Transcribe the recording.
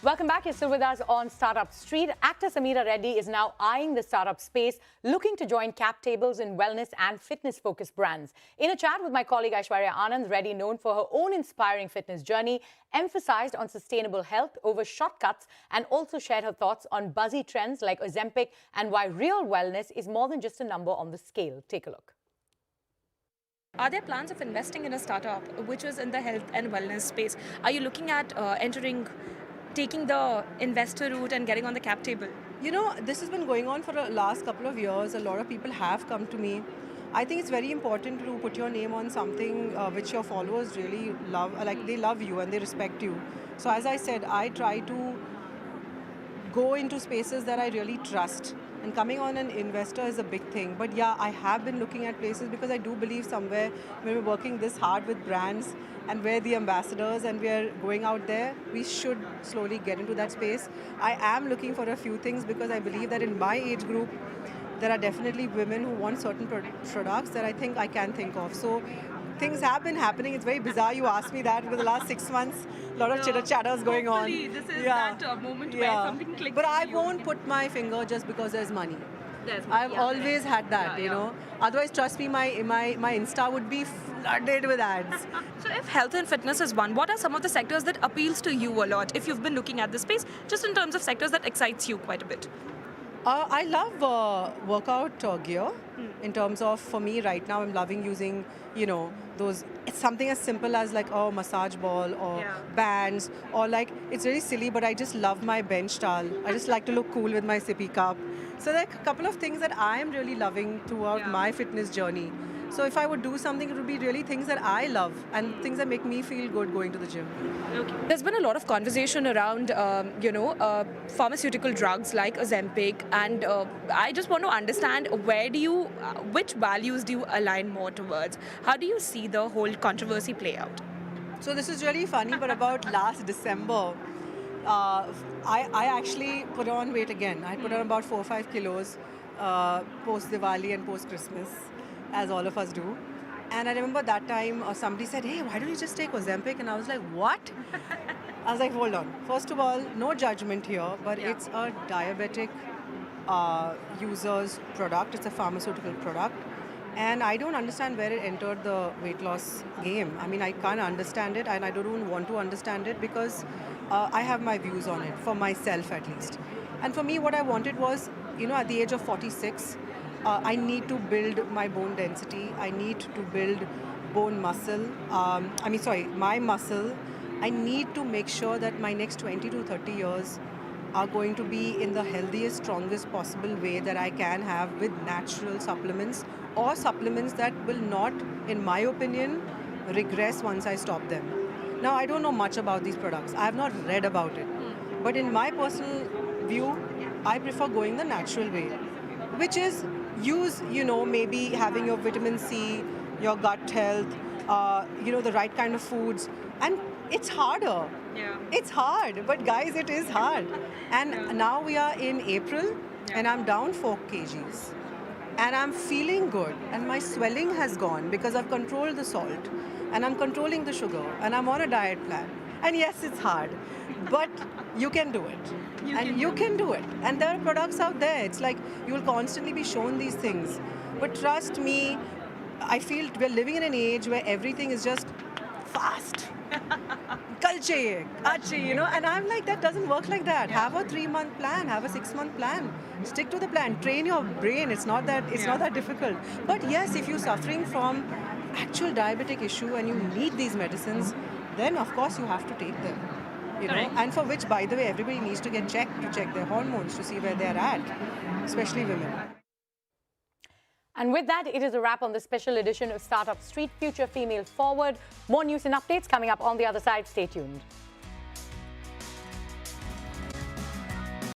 Welcome back. You're still with us on Startup Street. Actor Sameera Reddy is now eyeing the startup space, looking to join cap tables in wellness and fitness-focused brands. In a chat with my colleague Aishwarya Anand, Reddy, known for her own inspiring fitness journey, emphasized on sustainable health over shortcuts and also shared her thoughts on buzzy trends like Ozempic and why real wellness is more than just a number on the scale. Take a look. Are there plans of investing in a startup which is in the health and wellness space? Are you looking at taking the investor route and getting on the cap table? You know, this has been going on for the last couple of years. A lot of people have come to me. I think it's very important to put your name on something which your followers really love. Like, they love you and they respect you. So as I said, I try to go into spaces that I really trust. And coming on an investor is a big thing. But yeah, I have been looking at places because I do believe somewhere when we're working this hard with brands and we're the ambassadors and we're going out there, we should slowly get into that space. I am looking for a few things because I believe that in my age group, there are definitely women who want certain products that I think I can think of. So things have been happening. It's very bizarre you asked me that. Over the last 6 months, a lot of chitter-chatters going on. This is that moment where something clicks. But I won't put my finger just because there's money. I've always had that, you know. Otherwise, trust me, my Insta would be flooded with ads. So if health and fitness is one, what are some of the sectors that appeals to you a lot if you've been looking at this space, just in terms of sectors that excites you quite a bit? I love workout gear. In terms of, for me right now, I'm loving using, you know, those, it's something as simple as like a massage ball or bands, or like, it's really silly, but I just love my bench towel. I just like to look cool with my sippy cup. So there are a couple of things that I am really loving throughout my fitness journey. So if I would do something, it would be really things that I love and things that make me feel good going to the gym. Okay. There's been a lot of conversation around, pharmaceutical drugs like Ozempic, and I just want to understand which values do you align more towards? How do you see the whole controversy play out? So this is really funny, but about last December, I actually put on weight again. I put on about 4 or 5 kilos post-Diwali and post-Christmas, as all of us do. And I remember that time somebody said, hey, why don't you just take Ozempic? And I was like, what? I was like, hold on. First of all, no judgment here, but it's a diabetic user's product. It's a pharmaceutical product. And I don't understand where it entered the weight loss game. I mean, I can't understand it, and I don't even want to understand it because I have my views on it, for myself at least. And for me, what I wanted was, you know, at the age of 46, I need to build my bone density. I need to build bone muscle. My muscle. I need to make sure that my next 20 to 30 years are going to be in the healthiest, strongest possible way that I can have with natural supplements, or supplements that will not, in my opinion, regress once I stop them. Now, I don't know much about these products. I have not read about it. But in my personal view, I prefer going the natural way, which is use, you know, maybe having your vitamin C, your gut health, the right kind of foods. And it's harder. It's hard, but guys, it is hard. And now we are in April, and I'm down 4 kgs. And I'm feeling good, and my swelling has gone because I've controlled the salt, and I'm controlling the sugar, and I'm on a diet plan. And yes, it's hard, but you can do it. You can do it. And there are products out there. It's like you will constantly be shown these things. But trust me, I feel we're living in an age where everything is just fast. Kal chahiye, aaj chahiye, you know, and I'm like, that doesn't work like that. Have a 3-month plan, have a 6-month plan. Stick to the plan, train your brain. It's not that difficult. But yes, if you're suffering from actual diabetic issue and you need these medicines, then of course you have to take them. You know, and for which, by the way, everybody needs to get checked, to check their hormones, to see where they're at, especially women. And with that, it is a wrap on this special edition of Startup Street, Future Female Forward. More news and updates coming up on the other side. Stay tuned.